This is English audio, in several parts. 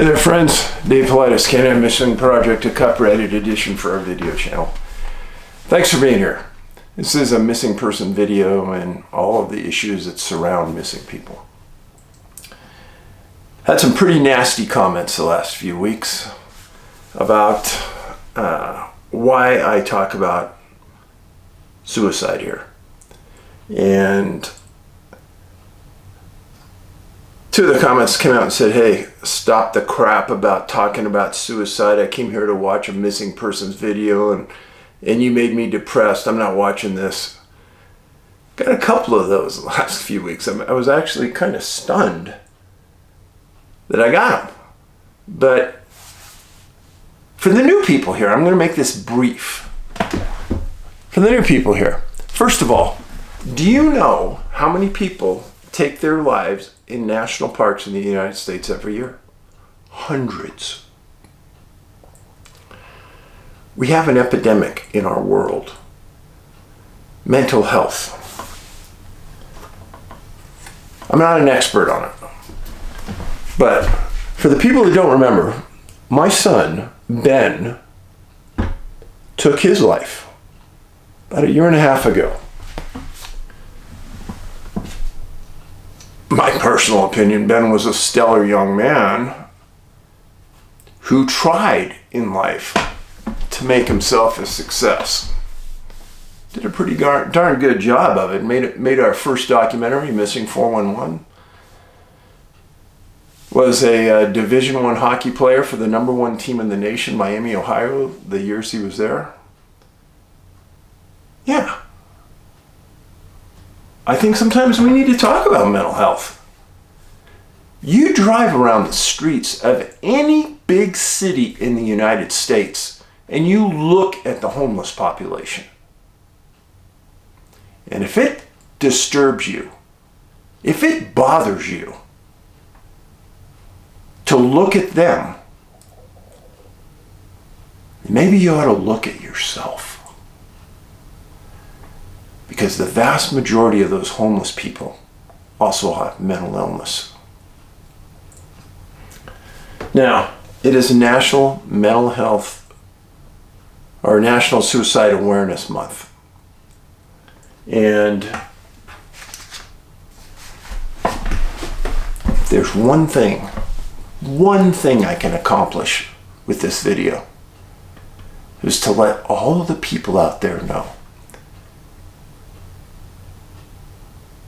Hey there friends, Dave Paulides, Canam Missing Project, a copyrighted edition for our video channel. Thanks for being here. This is a missing person video and all of the issues that surround missing people. Had some pretty nasty comments the last few weeks about why I talk about suicide here. And two of the comments came out and said, hey, stop the crap about talking about suicide. I came here to watch a missing person's video and you made me depressed. I'm not watching this. Got a couple of those the last few weeks. I was actually kind of stunned that I got them. But for the new people here, I'm going to make this brief. For the new people here, first of all, do you know how many people take their lives in national parks in the United States every year? Hundreds. We have an epidemic in our world. Mental health. I'm not an expert on it. But for the people that don't remember, my son, Ben, took his life about 1.5 years ago. My personal opinion, Ben was a stellar young man who tried in life to make himself a success. Did a pretty darn good job of it. Made our first documentary, Missing 411. Was a Division I hockey player for the #1 team in the nation, Miami, Ohio, the years he was there. Yeah. I think sometimes we need to talk about mental health. You drive around the streets of any big city in the United States and you look at the homeless population. And if it disturbs you, if it bothers you to look at them, maybe you ought to look at yourself. Because the vast majority of those homeless people also have mental illness. Now, it is National Mental Health or National Suicide Awareness Month. And there's one thing I can accomplish with this video is to let all of the people out there know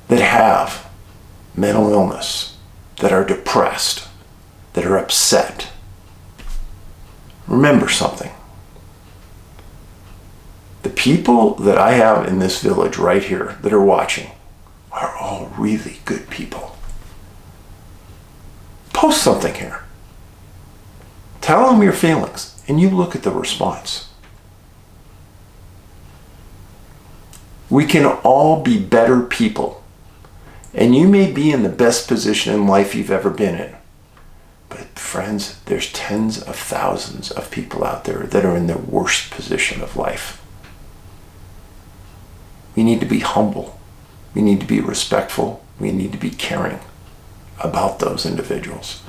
that have mental illness, that are depressed, that are upset. Remember something. The people that I have in this village right here that are watching are all really good people. Post something here. Tell them your feelings and you look at the response. We can all be better people. And you may be in the best position in life you've ever been in. But friends, there's tens of thousands of people out there that are in the worst position of life. We need to be humble. We need to be respectful. We need to be caring about those individuals.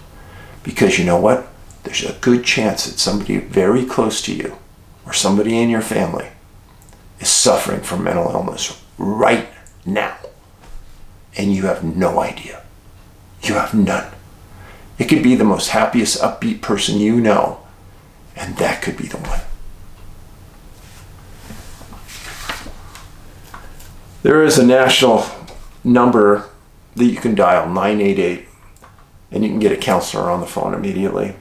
Because you know what? There's a good chance that somebody very close to you or somebody in your family is suffering from mental illness right now. And you have no idea. You have none. It could be the most happiest, upbeat person you know, and that could be the one. There is a national number that you can dial, 988, and you can get a counselor on the phone immediately.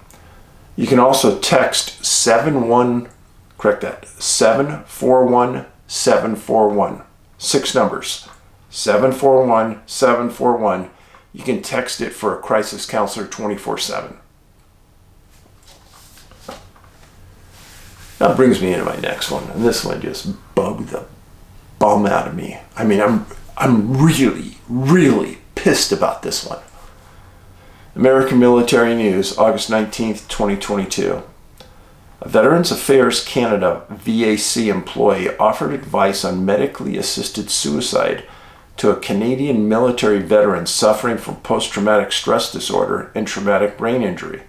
You can also text 741-741. 6 numbers. 741-741. You can text it for a crisis counselor 24/7. That brings me into my next one, and this one just bugged the bum out of me. I mean, I'm really pissed about this one. American Military News, August 19th, 2022. A Veterans Affairs Canada VAC employee offered advice on medically assisted suicide to a Canadian military veteran suffering from post-traumatic stress disorder and traumatic brain injury.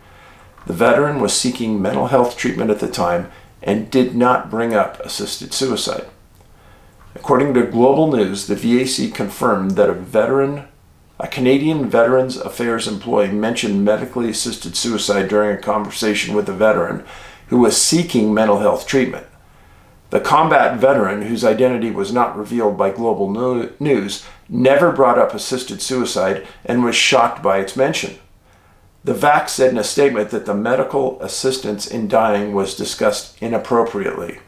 The veteran was seeking mental health treatment at the time and did not bring up assisted suicide. According to Global News, the VAC confirmed that a Canadian Veterans Affairs employee mentioned medically assisted suicide during a conversation with a veteran who was seeking mental health treatment. The combat veteran, whose identity was not revealed by Global News, never brought up assisted suicide and was shocked by its mention. The VAC said in a statement that the medical assistance in dying was discussed inappropriately.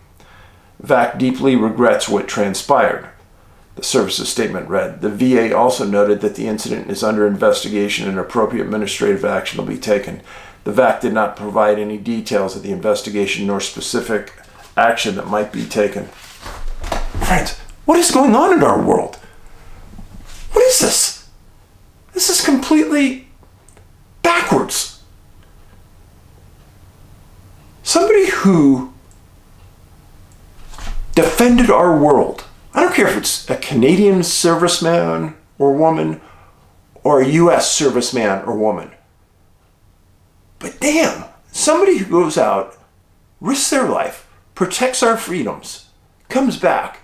VAC deeply regrets what transpired. The service's statement read, "The VA also noted that the incident is under investigation and appropriate administrative action will be taken. The VAC did not provide any details of the investigation nor specific action that might be taken." Friends, what is going on in our world? What is this? This is completely backwards. Somebody who defended our world, I don't care if it's a Canadian serviceman or woman or a U.S. serviceman or woman, but damn, somebody who goes out, risks their life, protects our freedoms, comes back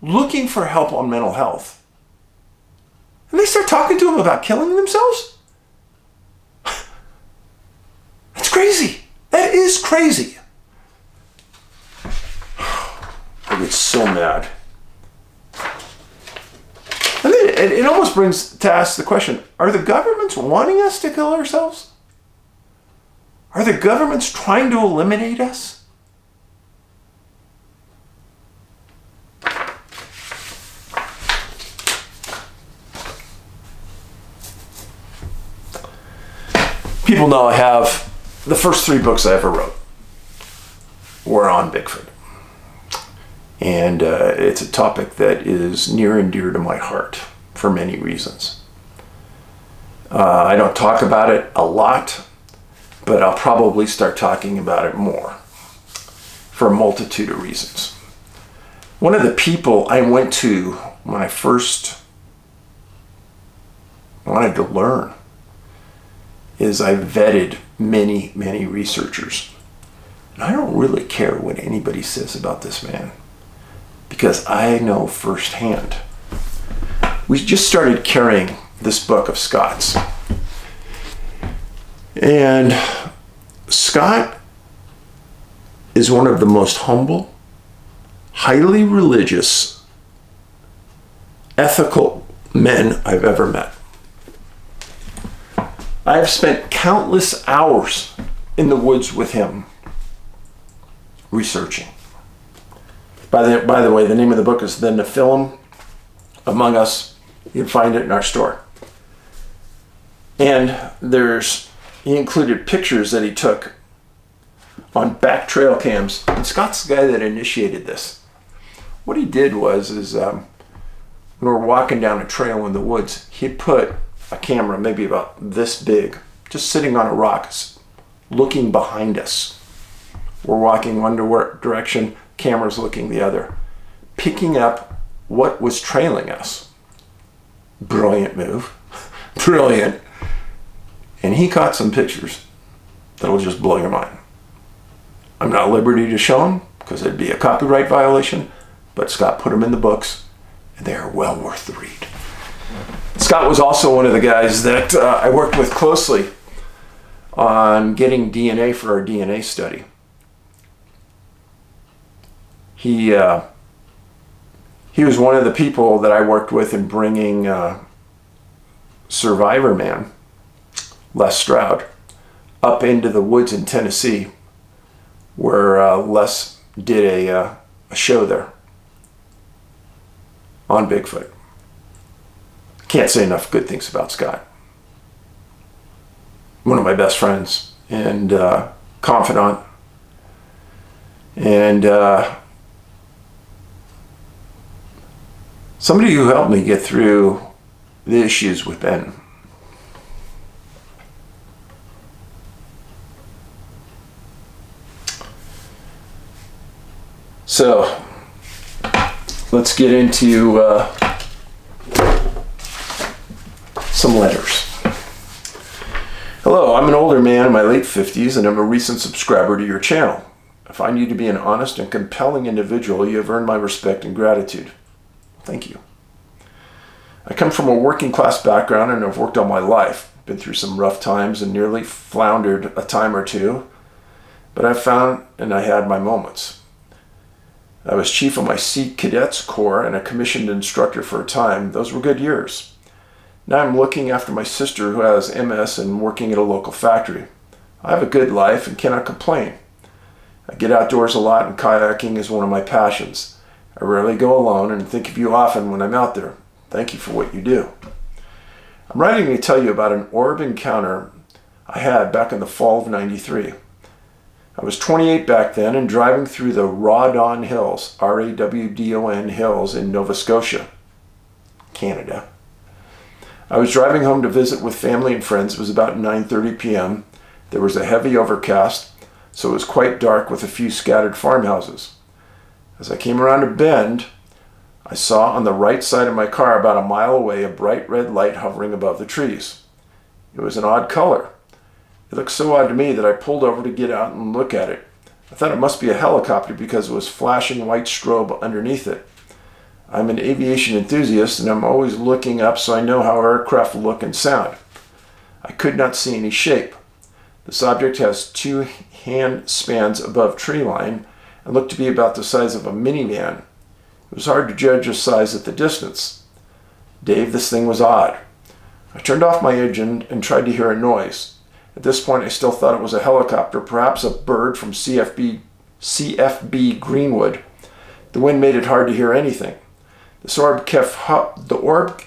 looking for help on mental health, and they start talking to them about killing themselves? That's crazy. That is crazy. I get so mad. And then it almost brings to ask the question, are the governments wanting us to kill ourselves? Are the governments trying to eliminate us? People know I have the first 3 books I ever wrote were on Bigfoot. And it's a topic that is near and dear to my heart for many reasons. I don't talk about it a lot, but I'll probably start talking about it more for a multitude of reasons. One of the people I went to when I first wanted to learn is I vetted many, many researchers. And I don't really care what anybody says about this man, because I know firsthand. We just started carrying this book of Scott's. And Scott is one of the most humble, highly religious, ethical men I've ever met. I have spent countless hours in the woods with him researching. By the way, the name of the book is The Nephilim Among Us. You can find it in our store. And he included pictures that he took on back trail cams. And Scott's the guy that initiated this. What he did was when we were walking down a trail in the woods, he put a camera maybe about this big, just sitting on a rock, looking behind us. We're walking one direction, camera's looking the other, picking up what was trailing us. Brilliant move. Brilliant. And he caught some pictures that'll just blow your mind. I'm not at liberty to show them because it'd be a copyright violation, but Scott put them in the books and they are well worth the read. Scott was also one of the guys that I worked with closely on getting DNA for our DNA study. He was one of the people that I worked with in bringing Survivor Man, Les Stroud, up into the woods in Tennessee, where Les did a show there on Bigfoot. Can't say enough good things about Scott. One of my best friends and confidant, and somebody who helped me get through the issues with Ben. So let's get into some letters. A Hello, I'm an older man in my late 50s and I'm a recent subscriber to your channel. I find you to be an honest and compelling individual. You have earned my respect and gratitude. Thank you. I come from a working class background and have worked all my life. Been through some rough times and nearly floundered a time or two, but I found and I had my moments. I was chief of my Sea Cadets Corps and a commissioned instructor for a time. Those were good years. Now I'm looking after my sister who has MS and working at a local factory. I have a good life and cannot complain. I get outdoors a lot and kayaking is one of my passions. I rarely go alone and think of you often when I'm out there. Thank you for what you do. I'm writing to tell you about an orb encounter I had back in the fall of '93. I was 28 back then and driving through the Rawdon Hills, R-A-W-D-O-N Hills in Nova Scotia, Canada. I was driving home to visit with family and friends. It was about 9:30 p.m. There was a heavy overcast, so it was quite dark with a few scattered farmhouses. As I came around a bend, I saw on the right side of my car about a mile away a bright red light hovering above the trees. It was an odd color. It looked so odd to me that I pulled over to get out and look at it. I thought it must be a helicopter because it was flashing white strobe underneath it. I'm an aviation enthusiast and I'm always looking up so I know how aircraft look and sound. I could not see any shape. This object has 2 hand spans above tree line and looked to be about the size of a minivan. It was hard to judge its size at the distance. Dave, this thing was odd. I turned off my engine and tried to hear a noise. At this point I still thought it was a helicopter, perhaps a bird from CFB Greenwood. The wind made it hard to hear anything. The orb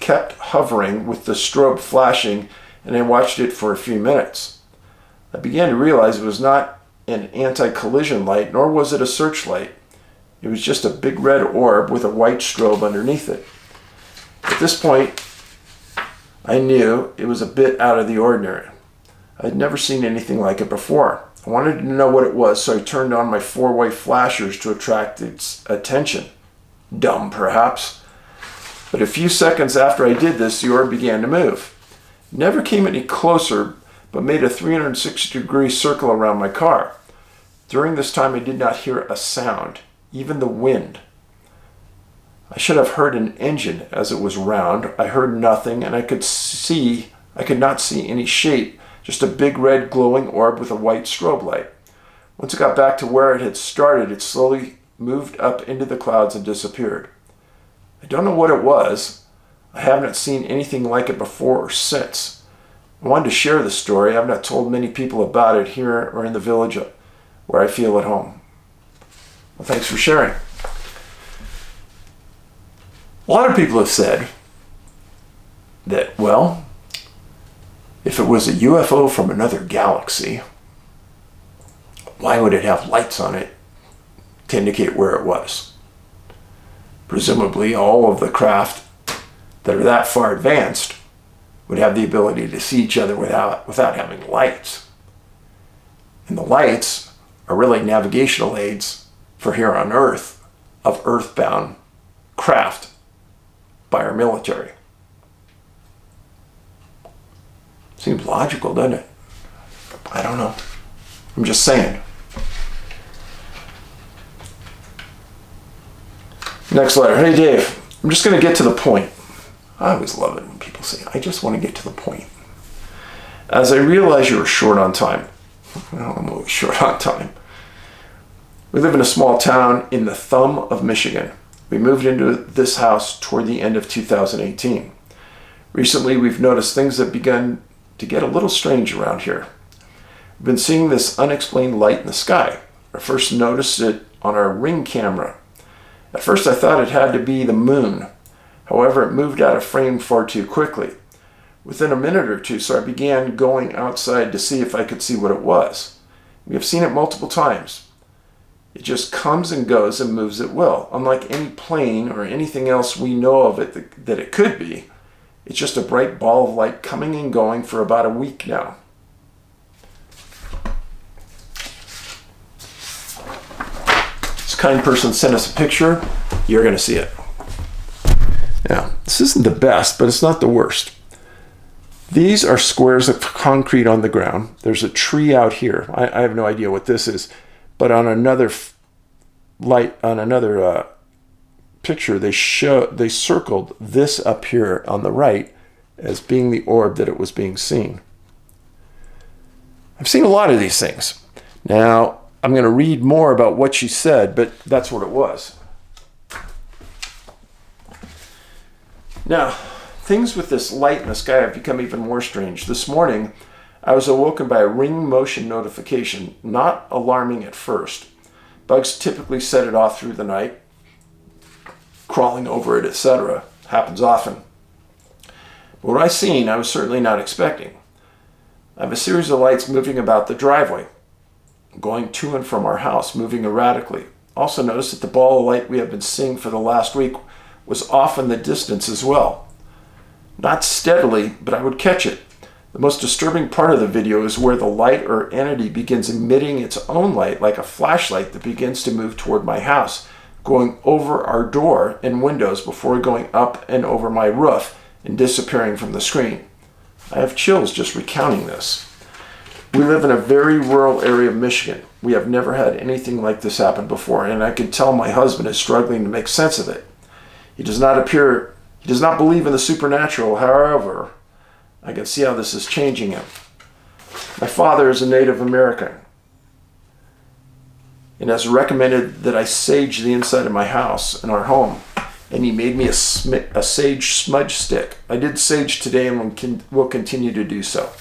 kept hovering with the strobe flashing, and I watched it for a few minutes. I began to realize it was not an anti-collision light, nor was it a searchlight. It was just a big red orb with a white strobe underneath it. At this point, I knew it was a bit out of the ordinary. I had never seen anything like it before. I wanted to know what it was, so I turned on my 4-way flashers to attract its attention. Dumb, perhaps. But a few seconds after I did this, the orb began to move. It never came any closer, but made a 360-degree circle around my car. During this time, I did not hear a sound, even the wind. I should have heard an engine as it was round. I heard nothing, and I could not see any shape, just a big red glowing orb with a white strobe light. Once it got back to where it had started, it slowly moved up into the clouds and disappeared. I don't know what it was. I haven't seen anything like it before or since. I wanted to share the story. I've not told many people about it here or in the village where I feel at home. Well, thanks for sharing. A lot of people have said that, well, if it was a UFO from another galaxy, why would it have lights on it to indicate where it was? Presumably, all of the craft that are that far advanced would have the ability to see each other without having lights. And the lights are really navigational aids for here on Earth of earthbound craft by our military. Seems logical, doesn't it? I don't know. I'm just saying. Next letter. Hey Dave, I'm just going to get to the point. I always love it when people say, I just want to get to the point. As I realize you're short on time. Well, I'm always short on time. We live in a small town in the thumb of Michigan. We moved into this house toward the end of 2018. Recently, we've noticed things have begun to get a little strange around here. We've been seeing this unexplained light in the sky. I first noticed it on our Ring camera. At first I thought it had to be the moon. However, it moved out of frame far too quickly. Within a minute or two, so I began going outside to see if I could see what it was. We have seen it multiple times. It just comes and goes and moves at will. Unlike any plane or anything else we know of it that it could be, it's just a bright ball of light coming and going for about a week now. Kind person sent us a picture. You're going to see it. Now, this isn't the best, but it's not the worst. These are squares of concrete on the ground. There's a tree out here. I have no idea what this is, but on another picture, they circled this up here on the right as being the orb that it was being seen. I've seen a lot of these things. Now, I'm going to read more about what she said, but that's what it was. Now, things with this light in the sky have become even more strange. This morning, I was awoken by a ring motion notification, not alarming at first. Bugs typically set it off through the night, crawling over it, etc. Happens often. But what I seen, I was certainly not expecting. I have a series of lights moving about the driveway, going to and from our house, moving erratically. Also noticed that the ball of light we have been seeing for the last week was off in the distance as well. Not steadily, but I would catch it. The most disturbing part of the video is where the light or entity begins emitting its own light like a flashlight that begins to move toward my house, going over our door and windows before going up and over my roof and disappearing from the screen. I have chills just recounting this. We live in a very rural area of Michigan. We have never had anything like this happen before, and I can tell my husband is struggling to make sense of it. He does not believe in the supernatural. However, I can see how this is changing him. My father is a Native American and has recommended that I sage the inside of my house and our home, and he made me a sage smudge stick. I did sage today and will continue to do so.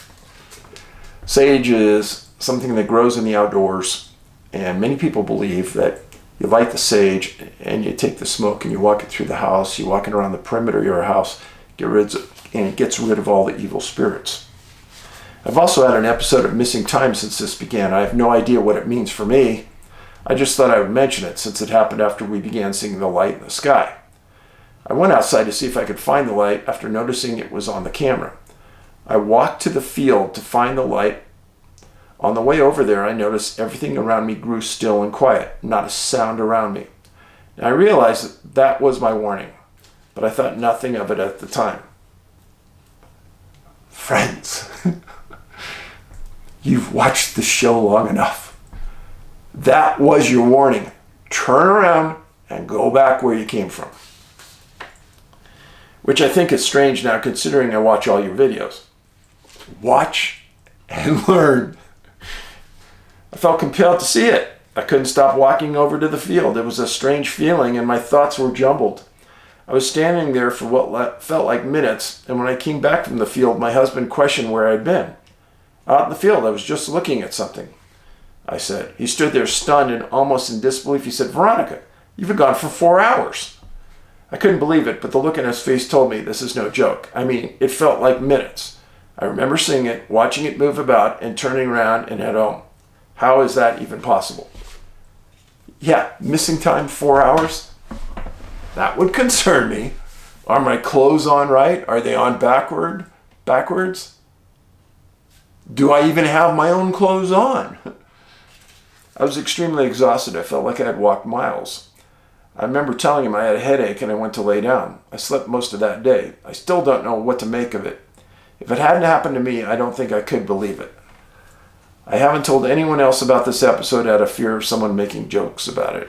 Sage is something that grows in the outdoors, and many people believe that you light the sage and you take the smoke and you walk it through the house, you walk it around the perimeter of your house, and it gets rid of all the evil spirits. I've also had an episode of Missing Time since this began. I have no idea what it means for me. I just thought I would mention it since it happened after we began seeing the light in the sky. I went outside to see if I could find the light after noticing it was on the camera. I walked to the field to find the light. On the way over there, I noticed everything around me grew still and quiet, not a sound around me. And I realized that was my warning, but I thought nothing of it at the time. Friends, you've watched the show long enough. That was your warning. Turn around and go back where you came from. Which I think is strange now considering I watch all your videos. Watch and learn. I felt compelled to see it. I couldn't stop walking over to the field. It was a strange feeling and my thoughts were jumbled. I was standing there for what felt like minutes, and when I came back from the field, my husband questioned where I'd been. Out in the field, I was just looking at something, I said. He stood there stunned and almost in disbelief. He said, Veronica, you've been gone for 4 hours. I couldn't believe it, but the look in his face told me this is no joke. I mean, it felt like minutes. I remember seeing it, watching it move about, and turning around and head home. How is that even possible? Yeah, missing time 4 hours? That would concern me. Are my clothes on right? Are they on backwards? Do I even have my own clothes on? I was extremely exhausted. I felt like I had walked miles. I remember telling him I had a headache and I went to lay down. I slept most of that day. I still don't know what to make of it. If it hadn't happened to me, I don't think I could believe it. I haven't told anyone else about this episode out of fear of someone making jokes about it.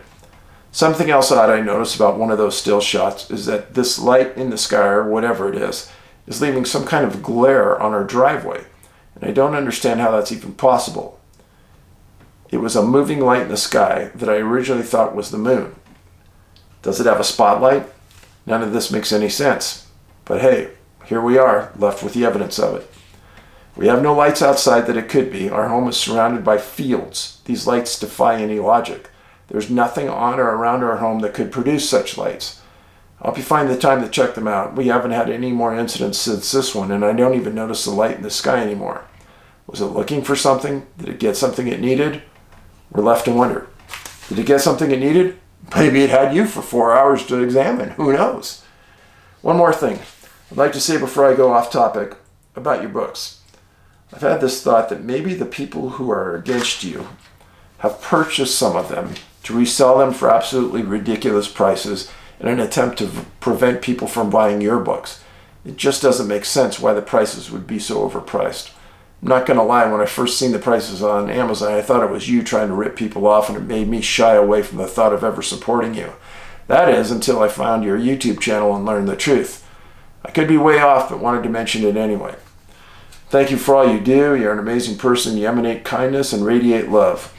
Something else odd I noticed about one of those still shots is that this light in the sky, or whatever it is leaving some kind of glare on our driveway. And I don't understand how that's even possible. It was a moving light in the sky that I originally thought was the moon. Does it have a spotlight? None of this makes any sense. But hey, here we are, left with the evidence of it. We have no lights outside that it could be. Our home is surrounded by fields. These lights defy any logic. There's nothing on or around our home that could produce such lights. I hope you find the time to check them out. We haven't had any more incidents since this one, and I don't even notice the light in the sky anymore. Was it looking for something? Did it get something it needed? We're left to wonder. Did it get something it needed? Maybe it had you for 4 hours to examine. Who knows? One more thing I'd like to say before I go off topic about your books. I've had this thought that maybe the people who are against you have purchased some of them to resell them for absolutely ridiculous prices in an attempt to prevent people from buying your books. It just doesn't make sense why the prices would be so overpriced. I'm not going to lie, when I first seen the prices on Amazon, I thought it was you trying to rip people off, and it made me shy away from the thought of ever supporting you. That is, until I found your YouTube channel and learned the truth. I could be way off, but wanted to mention it anyway. Thank you for all you do. You're an amazing person. You emanate kindness and radiate love.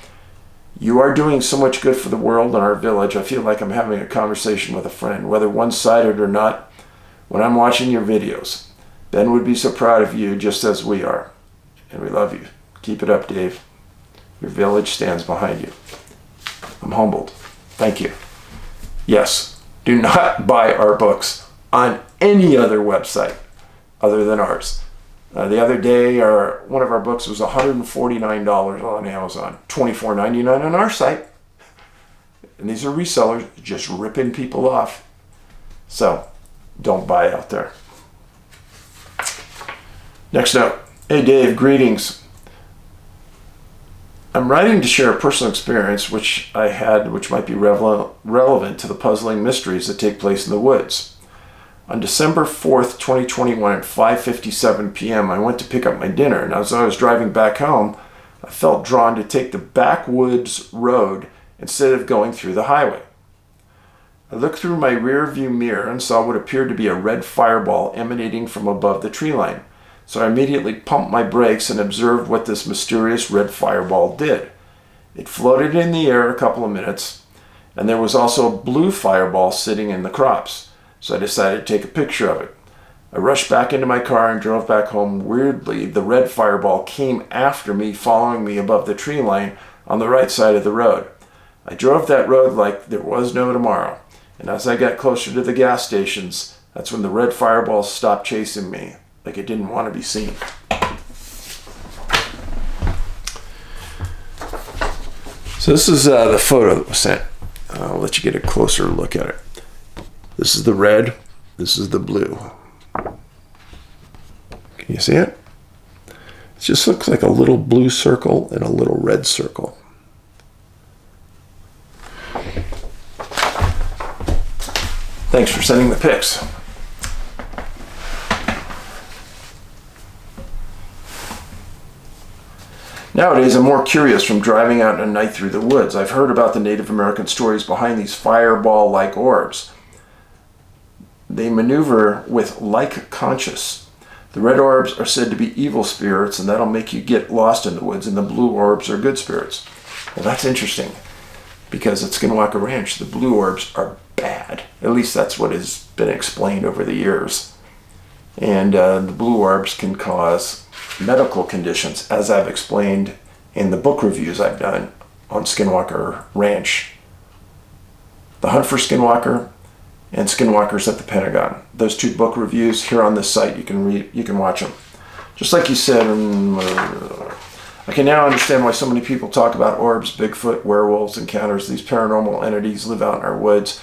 You are doing so much good for the world and our village. I feel like I'm having a conversation with a friend, whether one-sided or not, when I'm watching your videos. Ben would be so proud of you, just as we are. And we love you. Keep it up, Dave. Your village stands behind you. I'm humbled. Thank you. Yes, do not buy our books on any other website other than ours. The other day, one of our books was $149 on Amazon, $24.99 on our site. And these are resellers just ripping people off. So, don't buy out there. Next note. Hey Dave, greetings. I'm writing to share a personal experience which I had, which might be relevant to the puzzling mysteries that take place in the woods. On December 4th, 2021 at 5:57 p.m., I went to pick up my dinner, and as I was driving back home, I felt drawn to take the backwoods road instead of going through the highway. I looked through my rear view mirror and saw what appeared to be a red fireball emanating from above the tree line. So I immediately pumped my brakes and observed what this mysterious red fireball did. It floated in the air a couple of minutes, and there was also a blue fireball sitting in the crops. So I decided to take a picture of it. I rushed back into my car and drove back home. Weirdly, the red fireball came after me, following me above the tree line on the right side of the road. I drove that road like there was no tomorrow. And as I got closer to the gas stations, that's when the red fireball stopped chasing me, like it didn't want to be seen. So this is the photo that was sent. I'll let you get a closer look at it. This is the red, this is the blue. Can you see it? It just looks like a little blue circle and a little red circle. Thanks for sending the pics. Nowadays, I'm more curious from driving out at night through the woods. I've heard about the Native American stories behind these fireball-like orbs. They maneuver with like conscious. The red orbs are said to be evil spirits, and that'll make you get lost in the woods, and the blue orbs are good spirits. Well, that's interesting, because at Skinwalker Ranch, the blue orbs are bad. At least that's what has been explained over the years. And the blue orbs can cause medical conditions, as I've explained in the book reviews I've done on Skinwalker Ranch. The Hunt for Skinwalker and Skinwalkers at the Pentagon. Those two book reviews here on this site, you can watch them. Just like you said, I can now understand why so many people talk about orbs, Bigfoot, werewolves, encounters. These paranormal entities live out in our woods.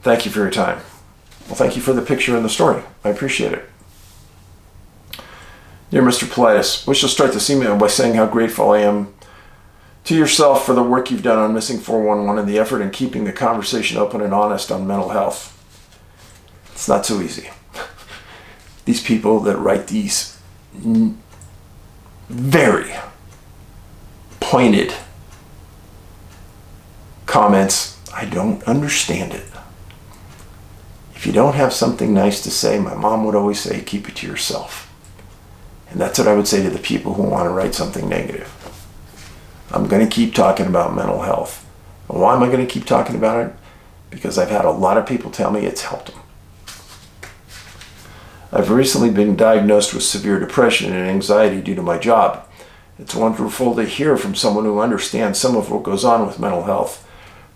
Thank you for your time. Well, thank you for the picture and the story. I appreciate it. Dear Mr. Paulides, wish to start this email by saying how grateful I am to yourself for the work you've done on Missing 411 and the effort in keeping the conversation open and honest on mental health. It's not so easy. These people that write these very pointed comments, I don't understand it. If you don't have something nice to say, my mom would always say, keep it to yourself. And that's what I would say to the people who want to write something negative. I'm going to keep talking about mental health. And why am I going to keep talking about it? Because I've had a lot of people tell me it's helped them. I've recently been diagnosed with severe depression and anxiety due to my job. It's wonderful to hear from someone who understands some of what goes on with mental health.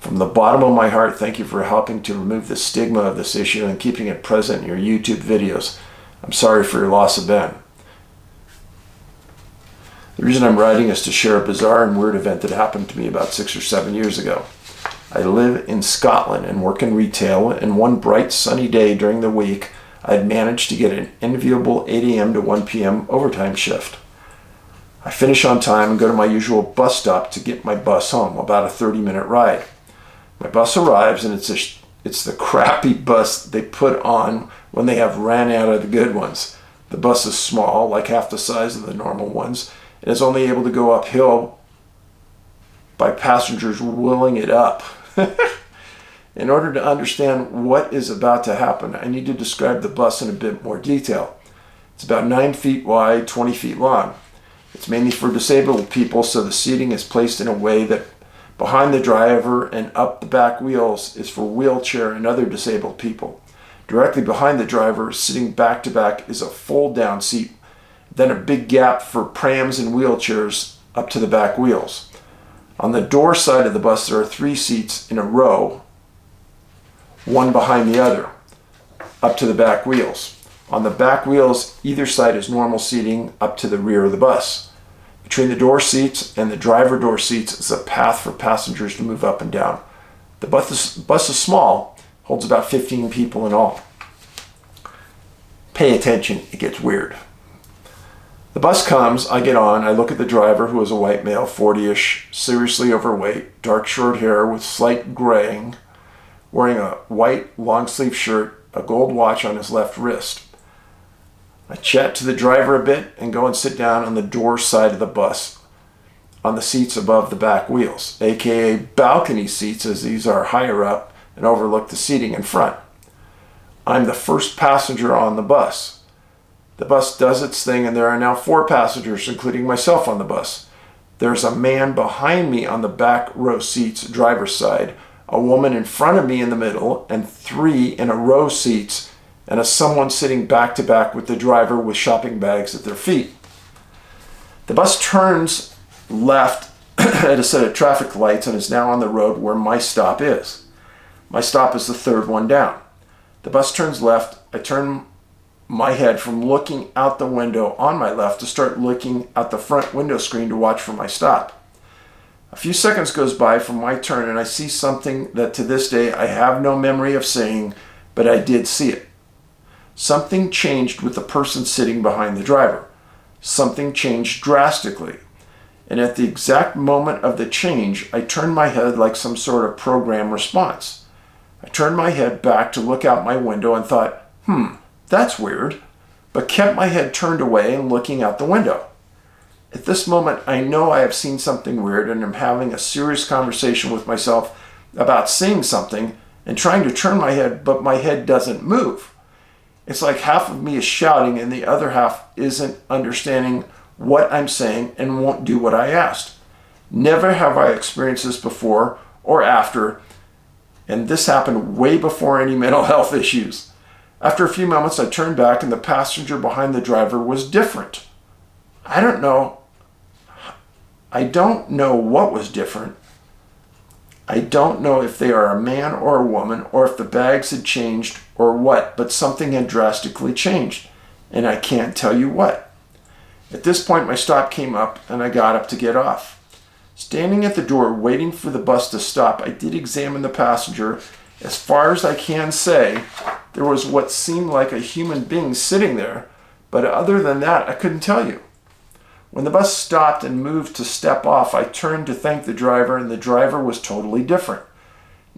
From the bottom of my heart, thank you for helping to remove the stigma of this issue and keeping it present in your YouTube videos. I'm sorry for your loss of Ben. The reason I'm writing is to share a bizarre and weird event that happened to me about 6 or 7 years ago. I live in Scotland and work in retail, and one bright sunny day during the week, I had managed to get an enviable 8 a.m. to 1 p.m. overtime shift. I finish on time and go to my usual bus stop to get my bus home, about a 30-minute ride. My bus arrives and it's It's the crappy bus they put on when they have ran out of the good ones. The bus is small, like half the size of the normal ones, and is only able to go uphill by passengers wheeling it up. In order to understand what is about to happen, I need to describe the bus in a bit more detail. It's about 9 feet wide, 20 feet long. It's mainly for disabled people, so the seating is placed in a way that behind the driver and up the back wheels is for wheelchair and other disabled people. Directly behind the driver, sitting back to back, is a fold-down seat, then a big gap for prams and wheelchairs up to the back wheels. On the door side of the bus, there are 3 seats in a row, one behind the other, up to the back wheels. On the back wheels, either side is normal seating up to the rear of the bus. Between the door seats and the driver door seats is a path for passengers to move up and down. The bus is small, holds about 15 people in all. Pay attention, it gets weird. The bus comes, I get on, I look at the driver, who is a white male, 40-ish, seriously overweight, dark short hair with slight graying, wearing a white long-sleeve shirt, a gold watch on his left wrist. I chat to the driver a bit and go and sit down on the door side of the bus on the seats above the back wheels, aka balcony seats, as these are higher up and overlook the seating in front. I'm the first passenger on the bus. The bus does its thing, and there are now 4 passengers, including myself, on the bus. There's a man behind me on the back row seats, driver's side, a woman in front of me in the middle, and 3 in a row seats, and someone sitting back to back with the driver with shopping bags at their feet. The bus turns left at a set of traffic lights and is now on the road where my stop is. My stop is the 3rd one down. The bus turns left. I turn my head from looking out the window on my left to start looking out the front window screen to watch for my stop. A few seconds goes by from my turn, and I see something that to this day I have no memory of seeing, but I did see it. Something changed with the person sitting behind the driver. Something changed drastically. And at the exact moment of the change, I turned my head like some sort of program response. I turned my head back to look out my window and thought, that's weird, but kept my head turned away and looking out the window. At this moment, I know I have seen something weird and am having a serious conversation with myself about seeing something and trying to turn my head, but my head doesn't move. It's like half of me is shouting and the other half isn't understanding what I'm saying and won't do what I asked. Never have I experienced this before or after, and this happened way before any mental health issues. After a few moments, I turned back and the passenger behind the driver was different. I don't know what was different. I don't know if they are a man or a woman, or if the bags had changed or what, but something had drastically changed, and I can't tell you what. At this point, my stop came up, and I got up to get off. Standing at the door, waiting for the bus to stop, I did examine the passenger. As far as I can say, there was what seemed like a human being sitting there, but other than that, I couldn't tell you. When the bus stopped and moved to step off, I turned to thank the driver, and the driver was totally different.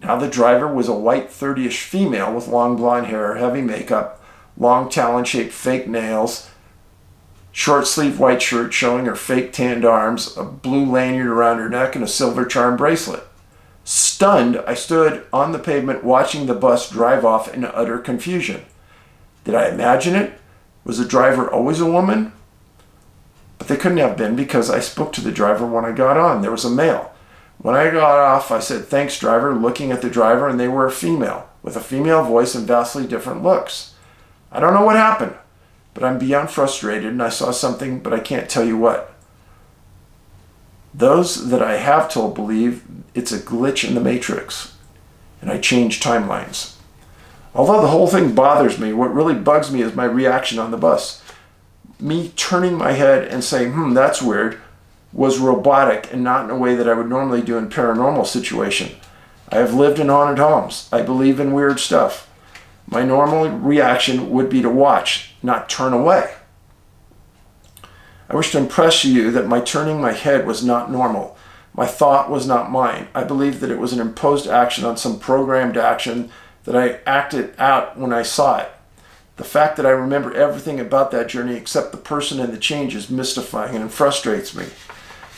Now the driver was a white 30-ish female with long blonde hair, heavy makeup, long talon-shaped fake nails, short-sleeved white shirt showing her fake tanned arms, a blue lanyard around her neck, and a silver charm bracelet. Stunned, I stood on the pavement watching the bus drive off in utter confusion. Did I imagine it? Was the driver always a woman? But they couldn't have been, because I spoke to the driver when I got on. There was a male. When I got off, I said, "Thanks, driver," looking at the driver, and they were a female, with a female voice and vastly different looks. I don't know what happened, but I'm beyond frustrated, and I saw something, but I can't tell you what. Those that I have told believe it's a glitch in the Matrix, and I change timelines. Although the whole thing bothers me, what really bugs me is my reaction on the bus. Me turning my head and saying, that's weird, was robotic and not in a way that I would normally do in paranormal situation. I have lived in haunted homes. I believe in weird stuff. My normal reaction would be to watch, not turn away. I wish to impress you that my turning my head was not normal. My thought was not mine. I believe that it was an imposed action on some programmed action that I acted out when I saw it. The fact that I remember everything about that journey except the person and the change is mystifying and frustrates me.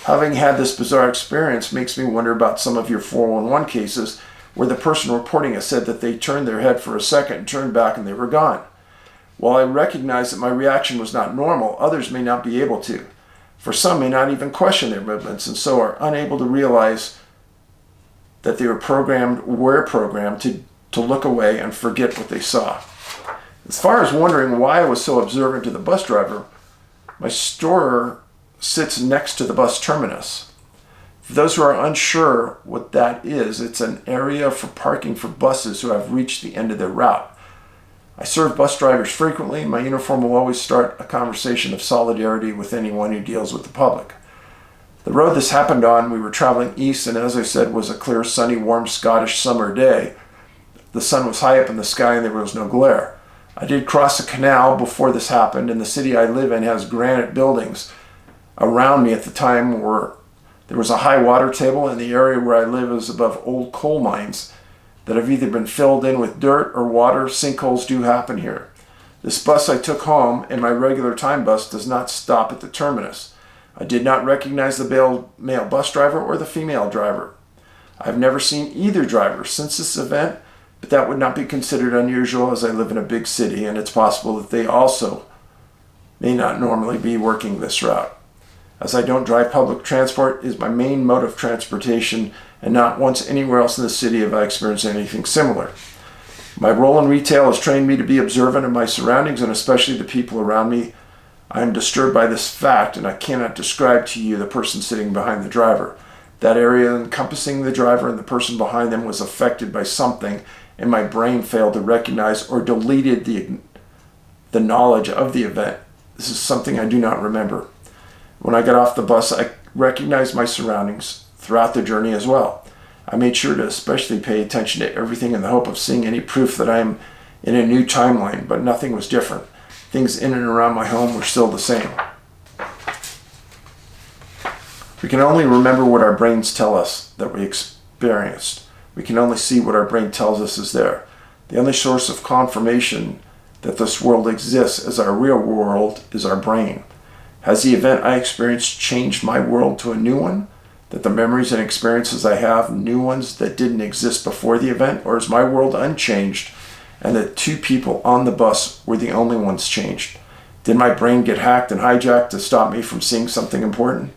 Having had this bizarre experience makes me wonder about some of your 411 cases where the person reporting it said that they turned their head for a second and turned back and they were gone. While I recognize that my reaction was not normal, others may not be able to. For some may not even question their movements and so are unable to realize that they were programmed to look away and forget what they saw. As far as wondering why I was so observant to the bus driver, my store sits next to the bus terminus. For those who are unsure what that is, it's an area for parking for buses who have reached the end of their route. I serve bus drivers frequently. My uniform will always start a conversation of solidarity with anyone who deals with the public. The road this happened on, we were traveling east, and as I said, was a clear, sunny, warm Scottish summer day. The sun was high up in the sky and there was no glare. I did cross a canal before this happened, and the city I live in has granite buildings around me at the time where there was a high water table, and the area where I live is above old coal mines that have either been filled in with dirt or water. Sinkholes do happen here. This bus I took home, and my regular time bus, does not stop at the terminus. I did not recognize the male bus driver or the female driver. I've never seen either driver since this event, but that would not be considered unusual as I live in a big city, and it's possible that they also may not normally be working this route. As I don't drive public transport, it is my main mode of transportation, and not once anywhere else in the city have I experienced anything similar. My role in retail has trained me to be observant of my surroundings and especially the people around me. I am disturbed by this fact, and I cannot describe to you the person sitting behind the driver. That area encompassing the driver and the person behind them was affected by something, and my brain failed to recognize or deleted the knowledge of the event. This is something I do not remember. When I got off the bus, I recognized my surroundings throughout the journey as well. I made sure to especially pay attention to everything in the hope of seeing any proof that I am in a new timeline, but nothing was different. Things in and around my home were still the same. We can only remember what our brains tell us that we experienced. We can only see what our brain tells us is there. The only source of confirmation that this world exists as our real world is our brain. Has the event I experienced changed my world to a new one? That the memories and experiences I have, new ones that didn't exist before the event? Or is my world unchanged and the two people on the bus were the only ones changed? Did my brain get hacked and hijacked to stop me from seeing something important?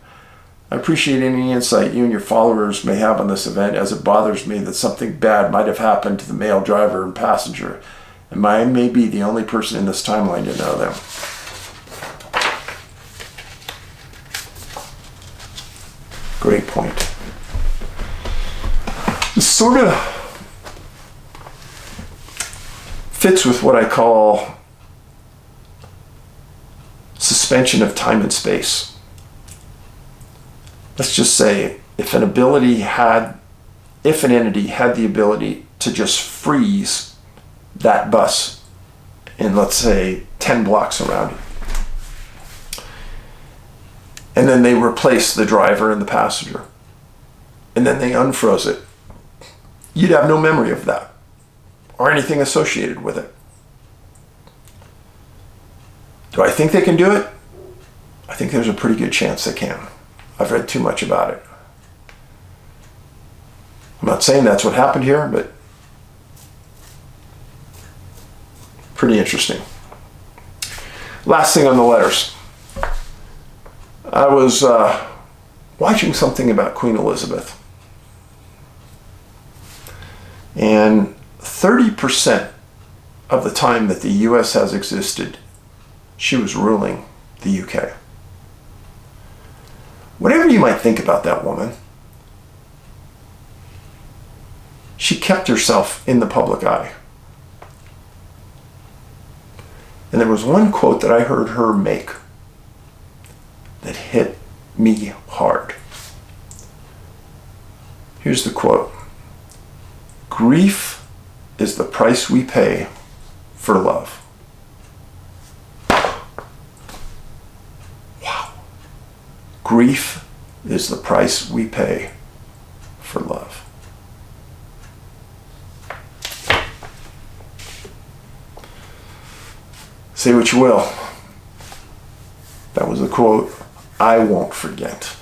I appreciate any insight you and your followers may have on this event, as it bothers me that something bad might have happened to the male driver and passenger, and I may be the only person in this timeline to know them. Great point. This sort of fits with what I call suspension of time and space. Let's just say if an entity had the ability to just freeze that bus in, let's say, 10 blocks around it, and then they replaced the driver and the passenger, and then they unfroze it, you'd have no memory of that or anything associated with it. Do I think they can do it? I think there's a pretty good chance they can. I've read too much about it. I'm not saying that's what happened here, but pretty interesting. Last thing on the letters. I was watching something about Queen Elizabeth, and 30% of the time that the U.S. has existed, she was ruling the UK. Whatever you might think about that woman, she kept herself in the public eye. And there was one quote that I heard her make that hit me hard. Here's the quote. "Grief is the price we pay for love." Wow. Grief is the price we pay for love. Say what you will. That was a quote I won't forget.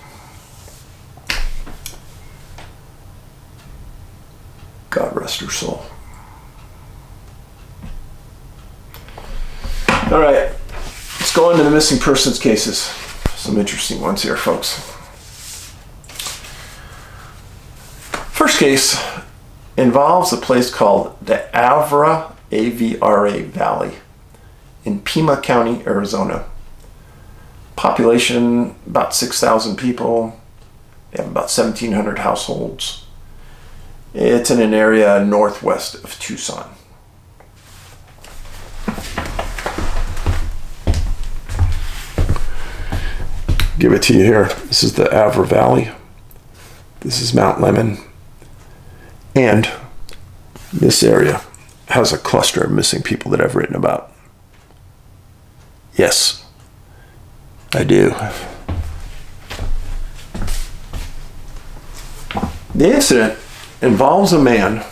God rest her soul. All right, let's go into the missing persons cases. Some interesting ones here, folks. First case involves a place called the Avra, A-V-R-A Valley in Pima County, Arizona. Population about 6,000 people. They have about 1,700 households. It's in an area northwest of Tucson. Give it to you here. This is the Avra Valley. This is Mount Lemmon. And this area has a cluster of missing people that I've written about. Yes, I do. The incident involves a man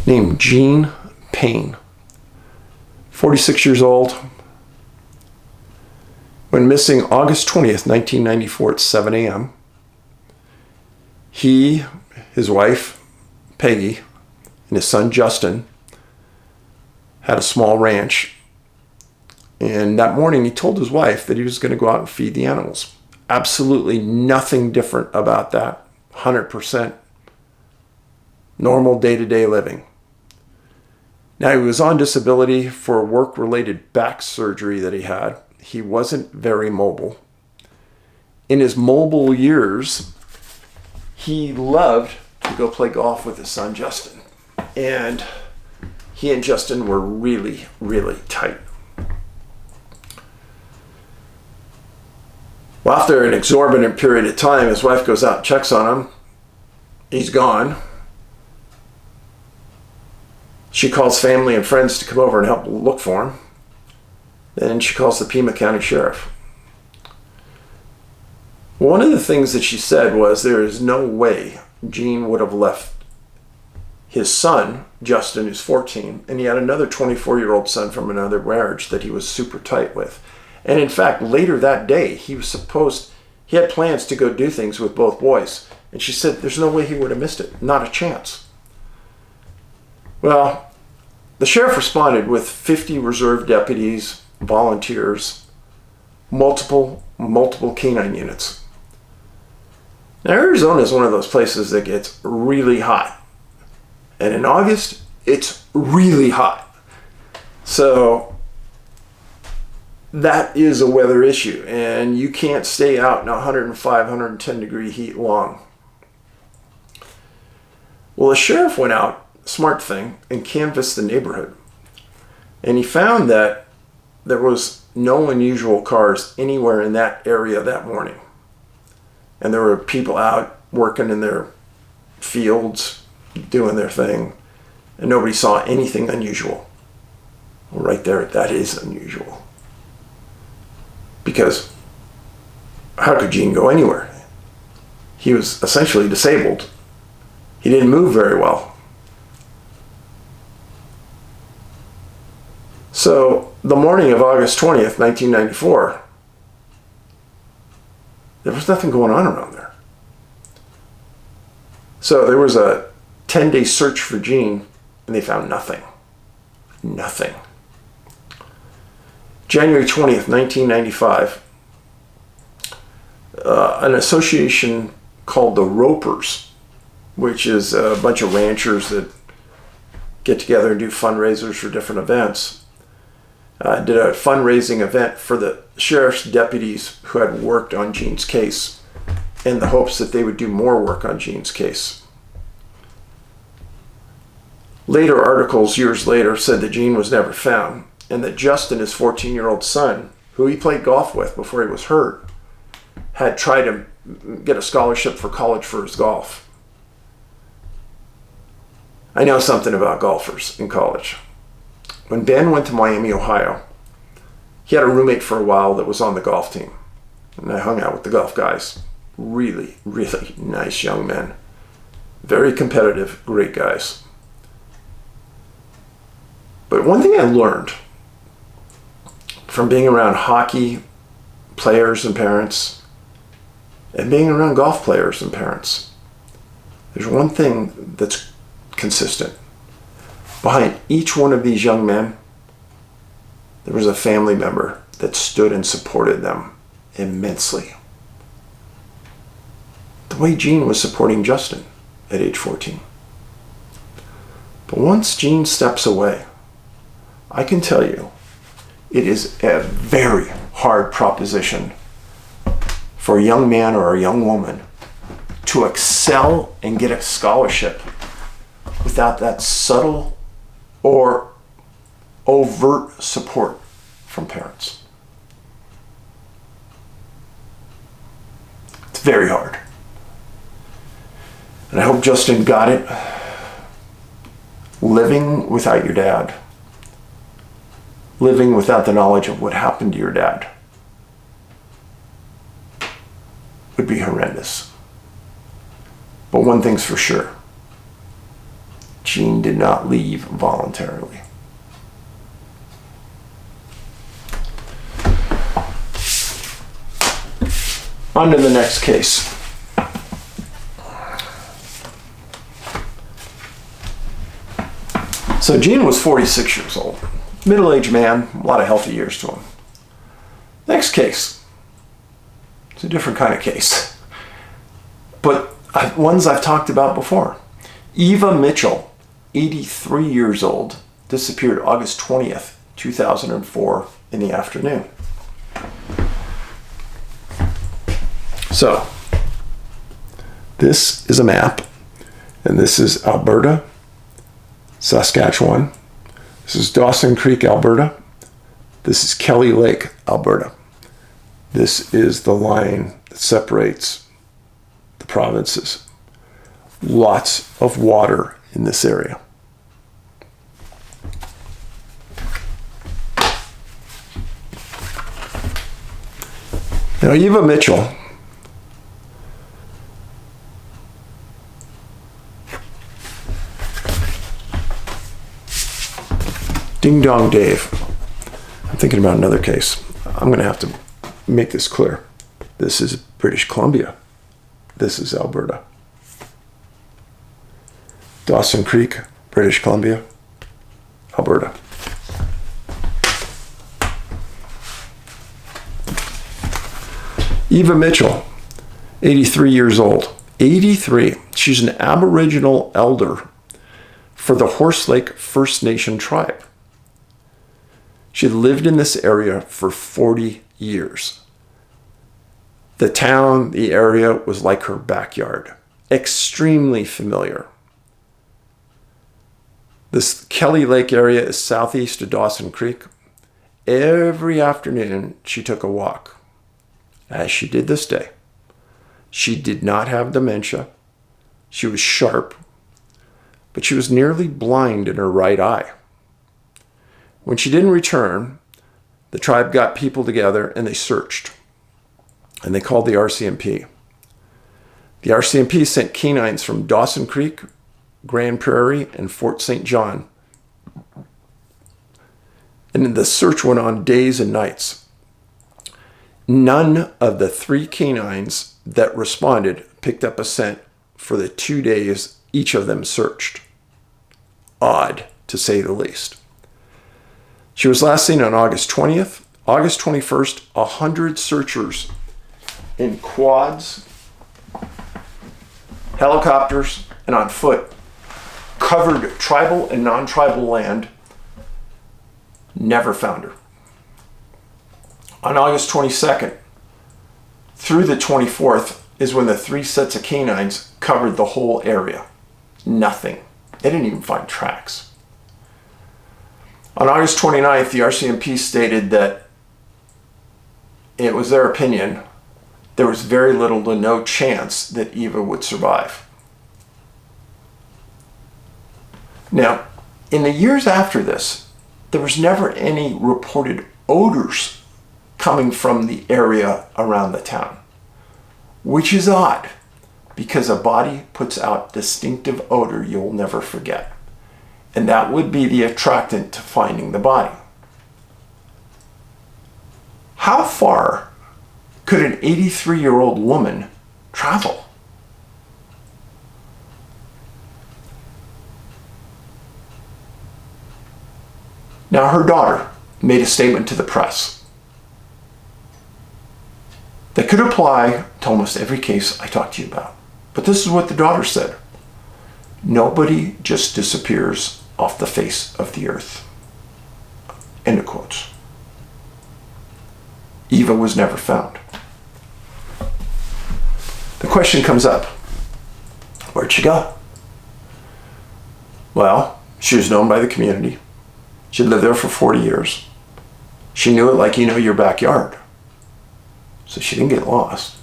named Gene Payne, 46 years old, when missing August 20th, 1994 at 7 a.m. He, his wife, Peggy, and his son, Justin, had a small ranch. And that morning, he told his wife that he was going to go out and feed the animals. Absolutely nothing different about that. 100% normal day-to-day living. Now, he was on disability for work-related back surgery that he had. He wasn't very mobile. In his mobile years, he loved to go play golf with his son, Justin. And he and Justin were really, really tight. Well, after an exorbitant period of time, his wife goes out and checks on him. He's gone. She calls family and friends to come over and help look for him. Then she calls the Pima County Sheriff. One of the things that she said was there is no way Gene would have left his son, Justin, who's 14, and he had another 24-year-old son from another marriage that he was super tight with. And in fact, later that day, he had plans to go do things with both boys. And she said there's no way he would have missed it. Not a chance. Well, the sheriff responded with 50 reserve deputies, volunteers, multiple canine units. Now, Arizona is one of those places that gets really hot. And in August, it's really hot. So that is a weather issue, and you can't stay out in 105, 110 degree heat long. Well, the sheriff went out, smart thing, and canvassed the neighborhood. And he found that there was no unusual cars anywhere in that area that morning. And there were people out working in their fields, doing their thing, and nobody saw anything unusual. Well, right there, that is unusual. Because how could Gene go anywhere? He was essentially disabled. He didn't move very well. So the morning of August 20th, 1994, there was nothing going on around there. So there was a 10-day search for Gene, and they found nothing. Nothing. January 20th, 1995, an association called the Ropers, which is a bunch of ranchers that get together and do fundraisers for different events, did a fundraising event for the sheriff's deputies who had worked on Gene's case in the hopes that they would do more work on Gene's case. Later articles, years later, said that Gene was never found, and that Justin, his 14-year-old son, who he played golf with before he was hurt, had tried to get a scholarship for college for his golf. I know something about golfers in college. When Ben went to Miami, Ohio, he had a roommate for a while that was on the golf team. And I hung out with the golf guys. Really, really nice young men. Very competitive, great guys. But one thing I learned from being around hockey players and parents and being around golf players and parents, there's one thing that's consistent. Behind each one of these young men, there was a family member that stood and supported them immensely. The way Gene was supporting Justin at age 14. But once Gene steps away, I can tell you, it is a very hard proposition for a young man or a young woman to excel and get a scholarship without that subtle or overt support from parents. It's very hard. And I hope Justin got it. Living without your dad, living without the knowledge of what happened to your dad, would be horrendous. But one thing's for sure, Gene did not leave voluntarily. On to the next case. So Gene was 46 years old, middle-aged man, a lot of healthy years to him. Next case. It's a different kind of case, but ones I've talked about before. Eva Mitchell, 83 years old, disappeared August 20th, 2004 in the afternoon. So, this is a map, and this is Alberta, Saskatchewan. This is Dawson Creek, Alberta. This is Kelly Lake, Alberta. This is the line that separates the provinces. Lots of water in this area. Now, Eva Mitchell Ding Dong Dave. I'm thinking about another case. I'm going to have to make this clear. This is British Columbia. This is Alberta. Dawson Creek, British Columbia, Alberta. Eva Mitchell, 83 years old. 83. She's an Aboriginal elder for the Horse Lake First Nation tribe. She lived in this area for 40 years. The town, the area was like her backyard. Extremely familiar. This Kelly Lake area is southeast of Dawson Creek. Every afternoon, she took a walk, as she did this day. She did not have dementia. She was sharp, but she was nearly blind in her right eye. When she didn't return, the tribe got people together and they searched. And they called the RCMP. The RCMP sent canines from Dawson Creek, Grand Prairie, and Fort St. John. And the search went on days and nights. None of the 3 canines that responded picked up a scent for the 2 days each of them searched. Odd, to say the least. She was last seen on August 20th. August 21st, 100 searchers in quads, helicopters, and on foot covered tribal and non-tribal land. Never found her. On August 22nd through the 24th is when the 3 sets of canines covered the whole area. Nothing. They didn't even find tracks. On August 29th, the RCMP stated that it was their opinion there was very little to no chance that Eva would survive. Now, in the years after this, there was never any reported odors coming from the area around the town, which is odd because a body puts out distinctive odor you'll never forget. And that would be the attractant to finding the body. How far could an 83-year-old woman travel? Now, her daughter made a statement to the press that could apply to almost every case I talked to you about. But this is what the daughter said. Nobody just disappears off the face of the earth. End of quotes. Eva was never found. The question comes up, where'd she go? Well, she was known by the community. She'd lived there for 40 years. She knew it like you know your backyard. So she didn't get lost.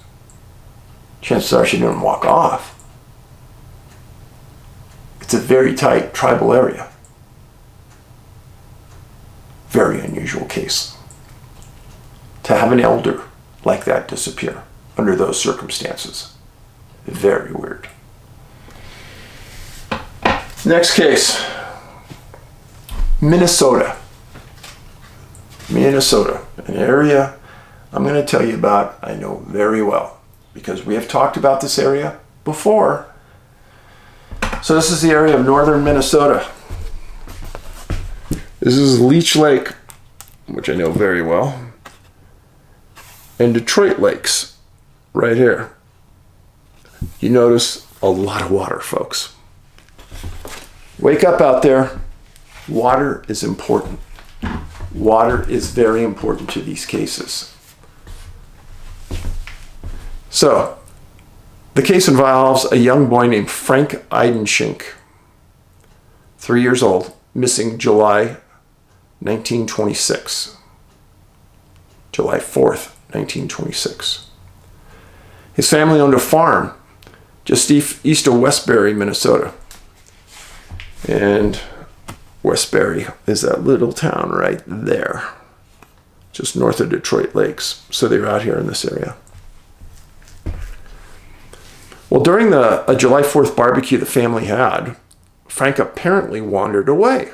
Chances are she didn't walk off. It's a very tight tribal area. Very unusual case. To have an elder like that disappear under those circumstances. Very weird. Next case. Minnesota. Minnesota, an area I'm going to tell you about, I know very well, because we have talked about this area before. So this is the area of northern Minnesota. This is Leech Lake, which I know very well, and Detroit Lakes, right here. You notice a lot of water, folks. Wake up out there. Water is important. Water is very important to these cases. So, the case involves a young boy named Frank Eidenschink, 3 years old, missing July 1926. July 4th, 1926. His family owned a farm just east of Westbury, Minnesota. And Westbury is that little town right there, just north of Detroit Lakes. So they were out here in this area. Well, during a July 4th barbecue the family had, Frank apparently wandered away.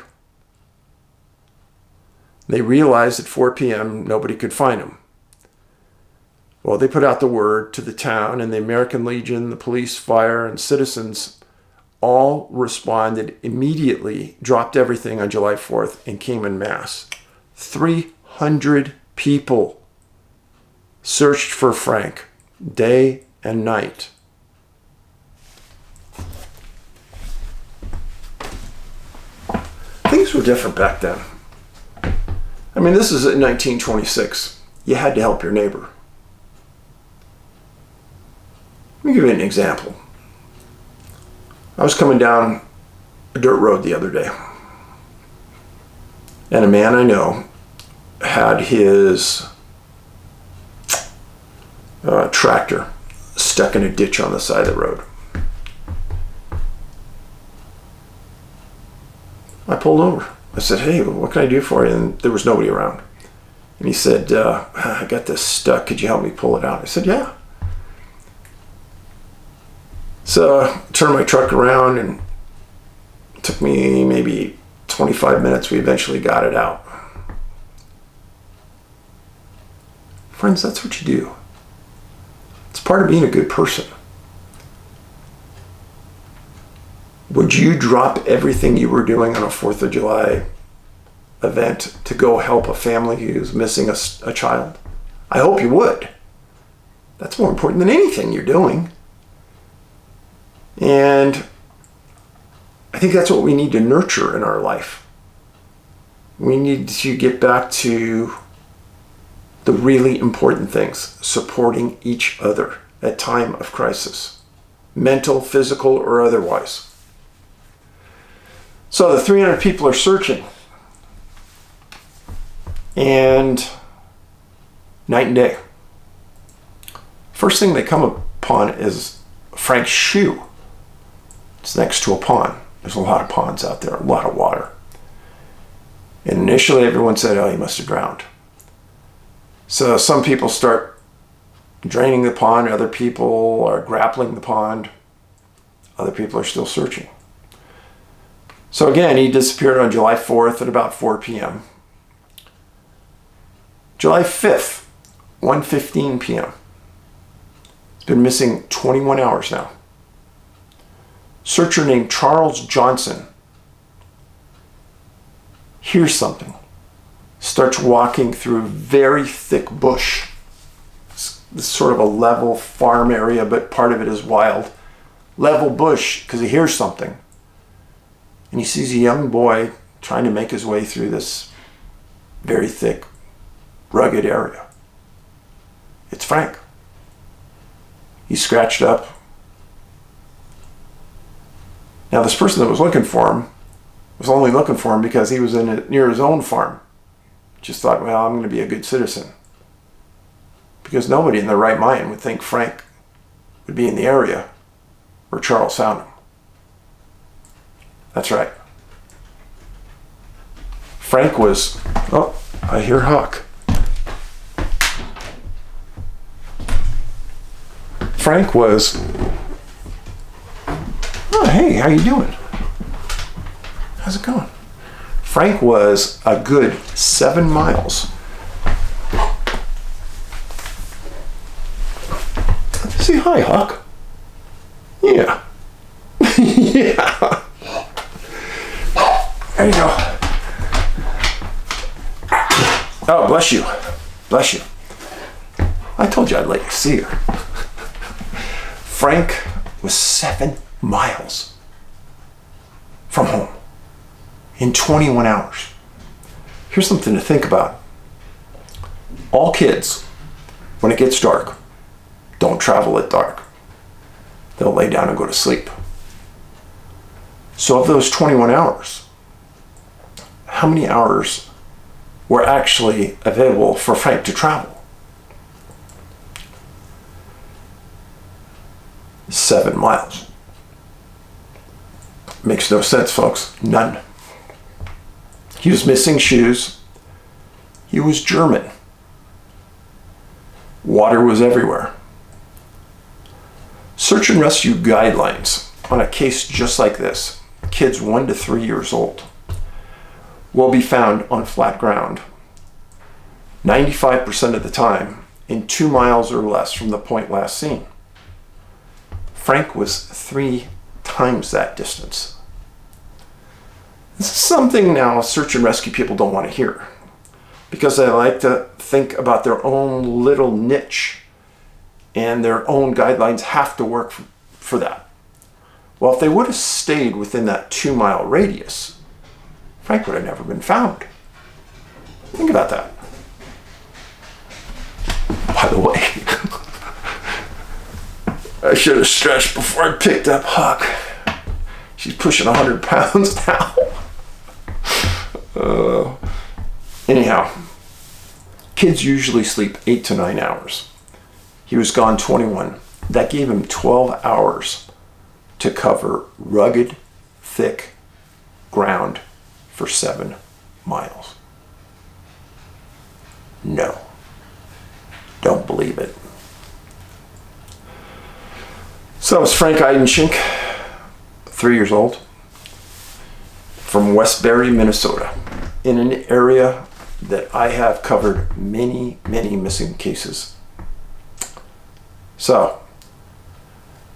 They realized at 4 p.m. nobody could find him. Well, they put out the word to the town, and the American Legion, the police, fire, and citizens all responded immediately, dropped everything on July 4th, and came en masse. 300 people searched for Frank day and night. Things were different back then. I mean, this is in 1926. You had to help your neighbor. Let me give you an example. I was coming down a dirt road the other day, and a man I know had his tractor stuck in a ditch on the side of the road. I pulled over. I said, "Hey, what can I do for you?" And there was nobody around. And he said, "I got this stuck. Could you help me pull it out?" I said, "Yeah." So I turned my truck around, and it took me maybe 25 minutes. We eventually got it out. Friends, that's what you do. It's part of being a good person. Would you drop everything you were doing on a 4th of July event to go help a family who's missing a child? I hope you would. That's more important than anything you're doing. And I think that's what we need to nurture in our life. We need to get back to the really important things, supporting each other at time of crisis, mental, physical, or otherwise. So the 300 people are searching, and night and day. First thing they come upon is Frank's shoe. It's next to a pond. There's a lot of ponds out there, a lot of water. And initially everyone said, "Oh, he must have drowned." So some people start draining the pond, other people are grappling the pond, other people are still searching. So again, he disappeared on July 4th at about 4 p.m. July 5th, 1:15 p.m. He's been missing 21 hours now. Searcher named Charles Johnson hears something. Starts walking through a very thick bush. It's sort of a level farm area, but part of it is wild. Level bush, because he hears something. And he sees a young boy trying to make his way through this very thick, rugged area. It's Frank. He's scratched up. Now, this person that was looking for him was only looking for him because he was near his own farm. Just thought, well, I'm going to be a good citizen. Because nobody in their right mind would think Frank would be in the area where Charles found him. That's right. Frank was, oh, I hear Huck. Frank was, oh, hey, how you doing? How's it going? Frank was a good 7 miles. Say hi, Huck. Yeah. Yeah. There you go. Oh, bless you. Bless you. I told you I'd let you see her. Frank was 7 miles from home in 21 hours. Here's something to think about. All kids, when it gets dark, don't travel at dark. They'll lay down and go to sleep. So of those 21 hours, how many hours were actually available for Frank to travel? 7 miles. Makes no sense, folks. None. He was missing shoes. He was German. Water was everywhere. Search and rescue guidelines on a case just like this, kids 1 to 3 years old, will be found on flat ground 95% of the time in 2 miles or less from the point last seen. Frank was 3 times that distance. This is something now search and rescue people don't want to hear because they like to think about their own little niche and their own guidelines have to work for that. Well, if they would have stayed within that 2-mile radius, Frank would have never been found. Think about that. By the way, I should have stretched before I picked up Huck. She's pushing 100 pounds now. Anyhow, kids usually sleep 8 to 9 hours. He was gone 21. That gave him 12 hours to cover rugged, thick ground for 7 miles. No. Don't believe it. So it's Frank Eidenschink, 3 years old, from Westbury, Minnesota, in an area that I have covered many, many missing cases. So,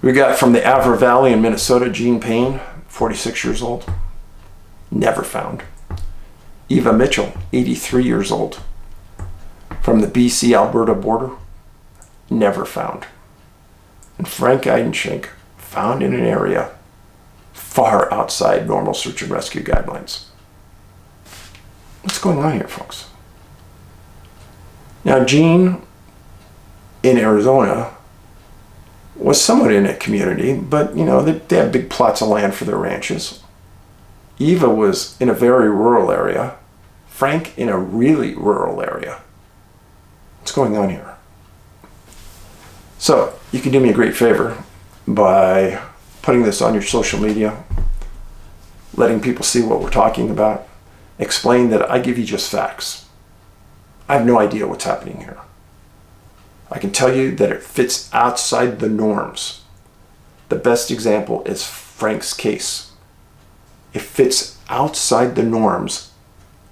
we got from the Avra Valley in Minnesota, Payne, 46 years old, never found. Eva Mitchell, 83 years old, from the BC-Alberta border, never found. And Frank Eidenschink, found in an area far outside normal search and rescue guidelines. What's going on here, folks? Now, Gene in Arizona was somewhat in a community, but you know, they have big plots of land for their ranches. Eva was in a very rural area. Frank in a really rural area. What's going on here? So, you can do me a great favor by putting this on your social media, letting people see what we're talking about, explain that I give you just facts. I have no idea what's happening here. I can tell you that it fits outside the norms. The best example is Frank's case. It fits outside the norms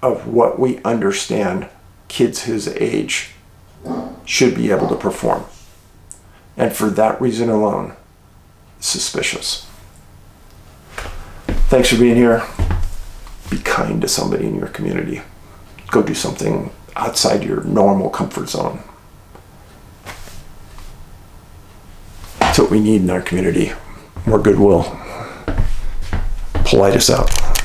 of what we understand kids his age should be able to perform. And for that reason alone, suspicious. Thanks for being here. Be kind to somebody in your community. Go do something outside your normal comfort zone. That's what we need in our community. More goodwill. Paulides out.